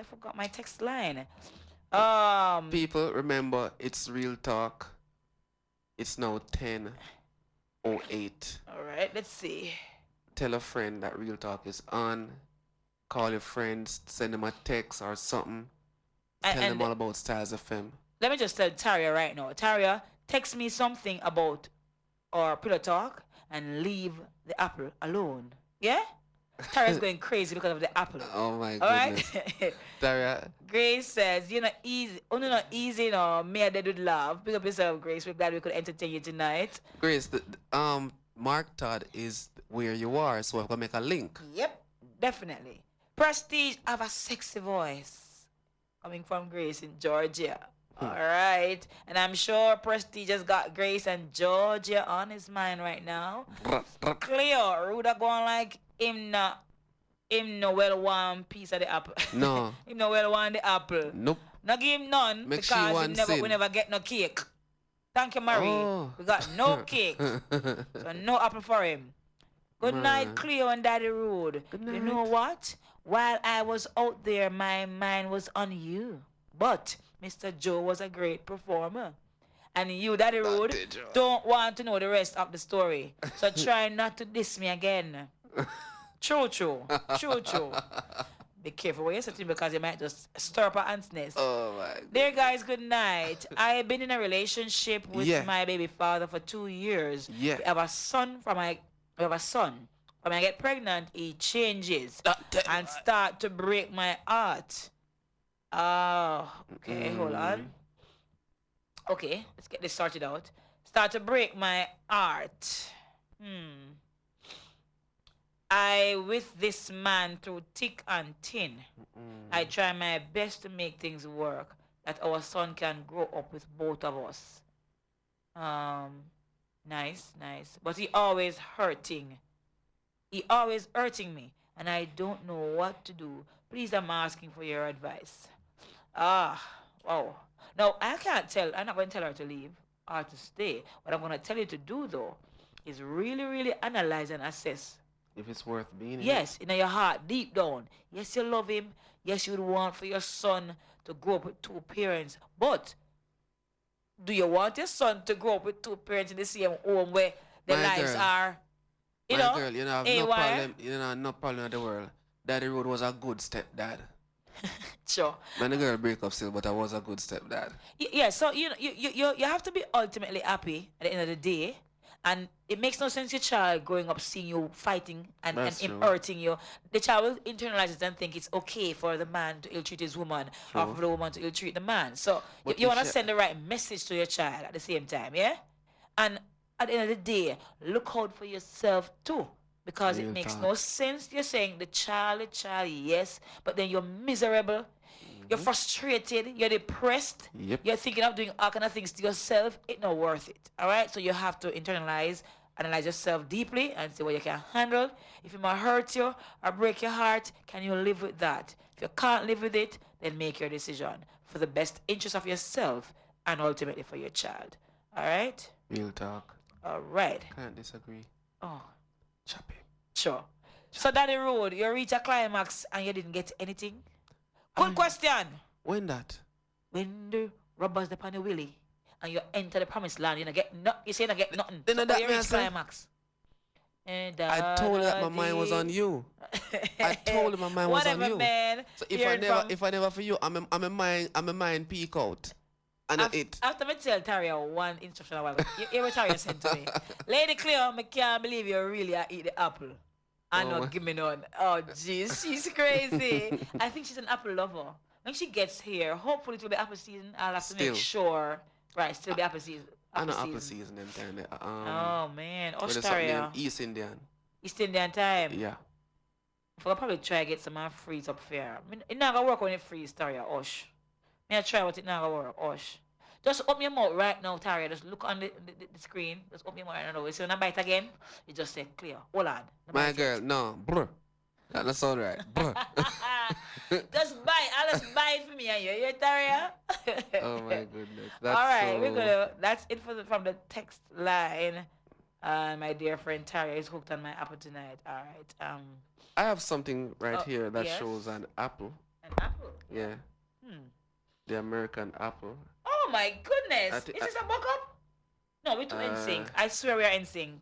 I forgot my text line. People, remember, it's real talk. It's now 10:08. All right, let's see. Tell a friend that real talk is on. Call your friends, send them a text or something. Tell them And all about Styles FM. let me just tell Taria right now. Taria, text me something about our pillow talk and leave the apple alone. Yeah? Tara's going crazy because of the apple. Oh my All right? goodness. Daria, Grace says, you're not easy. Oh, no, not easy, no. Me and they would love. Pick up yourself, Grace. We're glad we could entertain you tonight. Grace, Mark Todd is where you are, so I'm gonna make a link. Yep, definitely. Prestige have a sexy voice coming from Grace in Georgia. All Hmm. right. And I'm sure Prestige has got Grace and Georgia on his mind right now. Cleo, Ruda going like him no well one piece of the apple. No, him no well one the apple. nope. No give him none Make she because him one never we sin. never get no cake. Thank you, Marie. Oh. We got no cake. So no apple for him. Good night, Man. Cleo and Daddy Rude. Good You know night. what? While I was out there, my mind was on you. But Mr. Joe was a great performer. And you, Daddy That Rude, did you. don't want to know the rest of the story. So try not to diss me again. True, true. True, true. Be careful what you say to me because you might just stir up an ant's nest. Oh my Dear goodness. guys, good night. I've been in a relationship with Yeah. my baby father for 2 years. Yeah. We have a son from my we have a son. When I get pregnant, he changes and start to break my heart. Oh, okay, hold Mm. on. Okay, let's get this sorted out. Start to break my heart. Hmm. I with this man through thick and thin. I Mm. try my best to make things work that our son can grow up with both of us. Um, nice, nice. But he always hurting. He always hurting me, and I don't know what to do. Please, I'm asking for your advice. Ah, wow. No, I can't tell. I'm not going to tell her to leave or to stay. What I'm going to tell you to do, though, is really, really analyze and assess. If it's worth being in it. Yes, in your heart, deep down. Yes, you love him. Yes, you would want for your son to grow up with two parents. But do you want your son to grow up with two parents in the same home where their My lives girl. are, you My know, girl, you know, have no haywire? problem. You know, no problem in the world. Daddy Road was a good stepdad. Sure. Man, the girl break up still, but I was a good stepdad. Yeah, so you know you have to be ultimately happy at the end of the day. And it makes no sense your child growing up seeing you fighting and That's him true. hurting you. The child will internalize it and think it's okay for the man to ill treat his woman or True. for the woman to ill treat the man. So But you if want to she, send the right message to your child at the same time, yeah? And at the end of the day, look out for yourself too. Because it real makes no talk. sense. You're saying the child, yes, but then you're miserable, you're Hmm. frustrated, you're depressed, Yep. you're thinking of doing all kind of things to yourself. It's not worth it. All right. So you have to analyze yourself deeply and see what you can handle. If it might hurt you or break your heart, can you live with that? If you can't live with it, then make your decision for the best interest of yourself and ultimately for your child. All right. Real talk. All right. Can't disagree. Oh, Chop him. sure. So Chop him. Daddy Road, you reach a climax and you didn't get anything. Good I, question. when that? When the rubbers upon the willy and you enter the promised land, you don't get you say you don't get nothing. Then So how that you me I reach say. climax? And I told you that my mind was on you. I told you my mind was on whatever, you. man. So Hearing from if I never for you, I'm a mind peak out. And it. after me tell Taria one instruction a while ago, hear what Taria sent to me. Lady Cleo, I can't believe you really eat the apple. I Oh not my. give me none. Oh jeez, she's crazy. I think she's an apple lover. When she gets here, hopefully it will be apple season. I'll have to make Still. sure. Right, still be apple season. I Apple know apple season. season them time there. Oh man, What is something named Australia. East Indian? East Indian time. Yeah. If I probably try get some freeze up fair. I mean, it not gonna work when it freeze, Taria. Osh. May I try what it not gonna work. Osh. Just open your mouth right now, Taria. Just look on the screen. Just open your mouth right now. You see when I bite again, you just say clear. Hold on. The My bite girl, yet. no. Brr. That's sound right. Brr. Just bite. I'll just bite for me and you. You Taria? Oh my goodness. All That's right, we're so. gonna. That's it for from the text line. My dear friend Taria is hooked on my apple tonight. All right. I have something right Oh here that yes. shows an apple. An apple. Yeah, Hmm. the American apple. Oh my I goodness. think. Is this a buck up? No, we're too in Uh, sync. I swear we're in sync.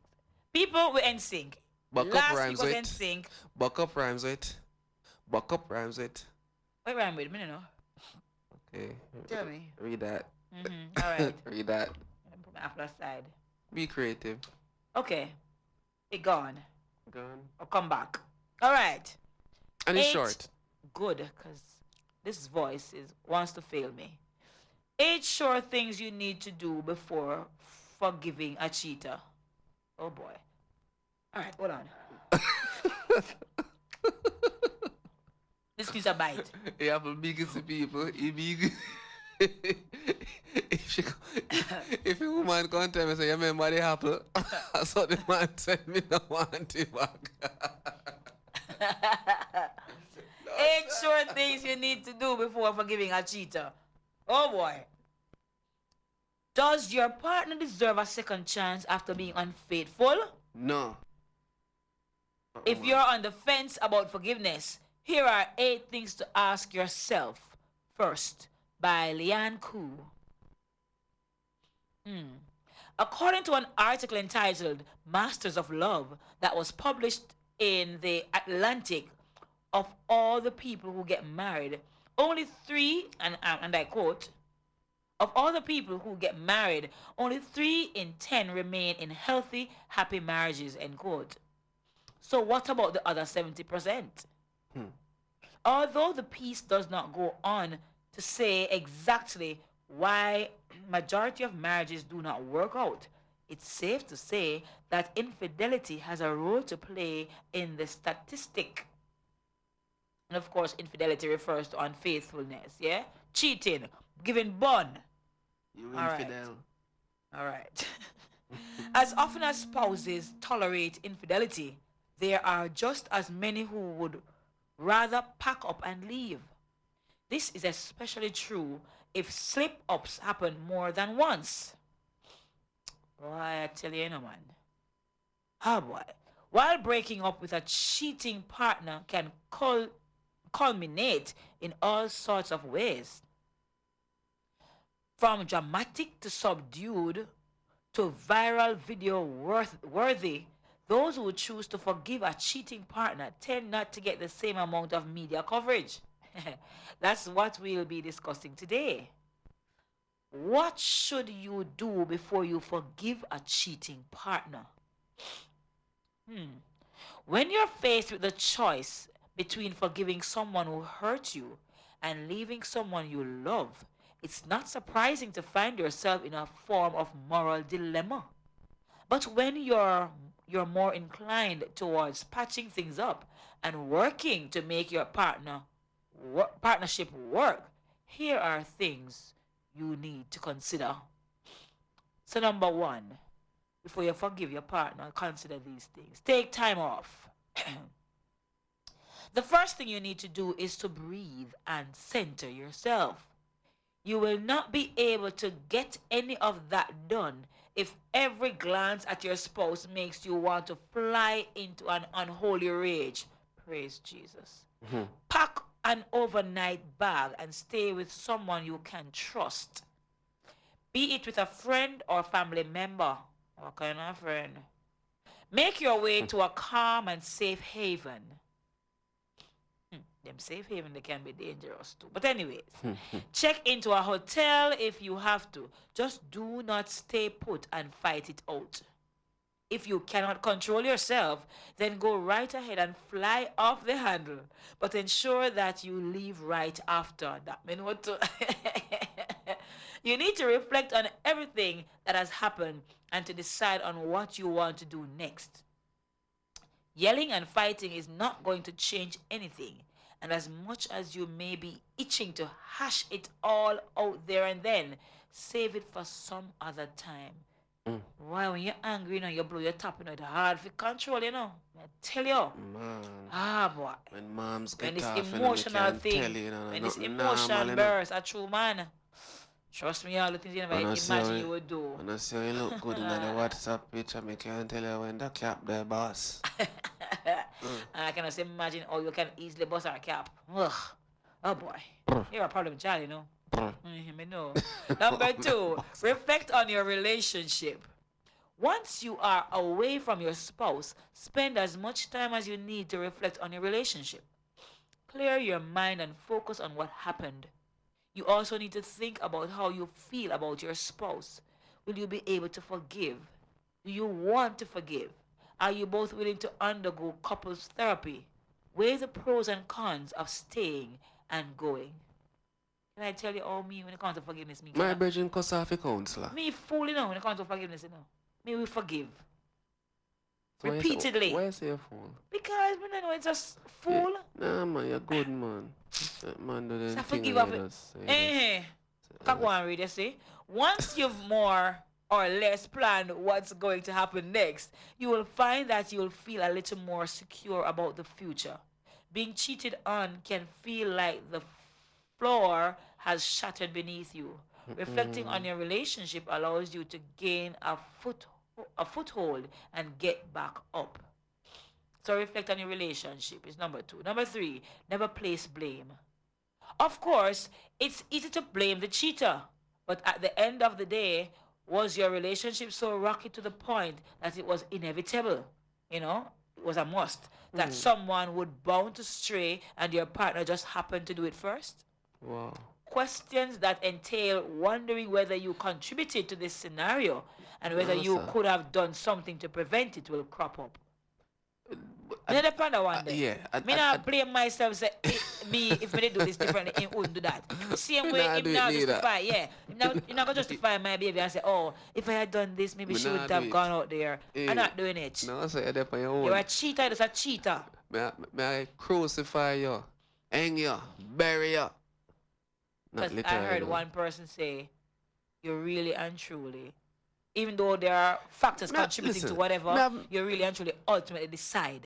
People, we're in sync. buck up Last week rhymes was in with. sync. Buck up rhymes with. Buck up rhymes with. Wait, wait, wait a minute now. Okay, Tell me. read that. Mm-hmm. All right. Read that. I'm put my apple aside. Be creative. Okay. It gone. Gone. I'll come back. All right. And it's 8. short. Good, because this voice is wants to fail me. 8 sure things you need to do before forgiving a cheater. Oh boy. All right, hold on. This needs a bite. You have to big to people. He big. if she, if a woman come tell me say, you remember the apple? So the man said me no want it back. 8 sure things you need to do before forgiving a cheater. Oh boy. Does your partner deserve a second chance after being unfaithful? No. If you're on the fence about forgiveness, here are 8 things to ask yourself. First, by Leanne Koo. According to an article entitled Masters of Love that was published in the Atlantic, of all the people who get married, only 3, and I quote, of all the people who get married, only 3 in 10 remain in healthy, happy marriages, end quote. So what about the other 70%? Although the piece does not go on to say exactly why majority of marriages do not work out, it's safe to say that infidelity has a role to play in the statistic. And of course, infidelity refers to unfaithfulness, yeah? Cheating, giving bun. You All right. infidel. All right. As often as spouses tolerate infidelity, there are just as many who would rather pack up and leave. This is especially true if slip ups happen more than once. Boy, I tell you, no man. Ah, boy. While breaking up with a cheating partner can culminate in all sorts of ways, from dramatic to subdued to viral video worthy, those who choose to forgive a cheating partner tend not to get the same amount of media coverage. That's what we'll be discussing today. What should you do before you forgive a cheating partner? When you're faced with the choice between forgiving someone who hurt you and leaving someone you love, it's not surprising to find yourself in a form of moral dilemma. But when you're more inclined towards patching things up and working to make your partnership work, here are things you need to consider. So number 1, before you forgive your partner, consider these things. Take time off. The first thing you need to do is to breathe and center yourself. You will not be able to get any of that done if every glance at your spouse makes you want to fly into an unholy rage. Praise Jesus. Pack an overnight bag and stay with someone you can trust. Be it with a friend or family member. What kind of friend? Make your way to a calm and safe haven. Them safe haven, they can be dangerous too. But anyways, check into a hotel if you have to. Just do not stay put and fight it out. If you cannot control yourself, then go right ahead and fly off the handle. But ensure that you leave right after. That means what to You need to reflect on everything that has happened and to decide on what you want to do next. Yelling and fighting is not going to change anything. And as much as you may be itching to hash it all out there and then, save it for some other time. Why, when you're angry, you blow your top, it's hard for control, I tell you. Man. Ah, boy. When moms When get this off, me emotional can thing, tell you, when this nothing normal, emotion burst, a true man. Trust me, all the things you never imagine you would do. When I see how you look good in the WhatsApp picture, me can tell you when the cap there, boss. And I can just imagine how you can easily bust our cap. Ugh. Oh boy. Brr, You're a problem child, you know. brr. I know. Number two, reflect on your relationship. Once you are away from your spouse, spend as much time as you need to reflect on your relationship. Clear your mind and focus on what happened. You also need to think about how you feel about your spouse. Will you be able to forgive? Do you want to forgive? Are you both willing to undergo couples therapy? Weigh the pros and cons of staying and going. Can I tell you all me when it comes to forgiveness? Me My cannot. brethren cuss off a counselor. Me fool, you know, when it comes to forgiveness, you know. Me will forgive. So Repeatedly. why you say a fool? Because me no know it's just Yeah. fool. Nah, man, you're good, man. That man do So them thing forgive and of you it. just, you just, Eh. you Can go just. and read, you see. Once you've more or less planned what's going to happen next, you will find that you'll feel a little more secure about the future. Being cheated on can feel like the floor has shattered beneath you. Reflecting on Mm-mm. your relationship allows you to gain a foothold and get back up. So reflect on your relationship is number two. Number three, never place blame. Of course, it's easy to blame the cheater, but at the end of the day, was your relationship so rocky to the point that it was inevitable? You know, it was a must that Mm. someone would bound to stray and your partner just happened to do it first? Wow. Questions that entail wondering whether you contributed to this scenario and whether No, you sir. could have done something to prevent it will crop up. Me not depend on one day. Yeah, Me not blame myself say me if me dey do this differently, him wouldn't do that. Same me way nah do him it now neither. justify, yeah. Him not gonna justify my behavior and say, oh, if I had done this, maybe Me she nah wouldn't do have gone it. out there. I'm Hey, not doing it. no, sir, you're there on your You're own. a cheater, you're just a cheater. May I crucify you, hang you, bury you. Not Because I literally, heard though. one person say, you're really and truly, even though there are factors contributing to Listen, whatever, me have, you really and truly ultimately decide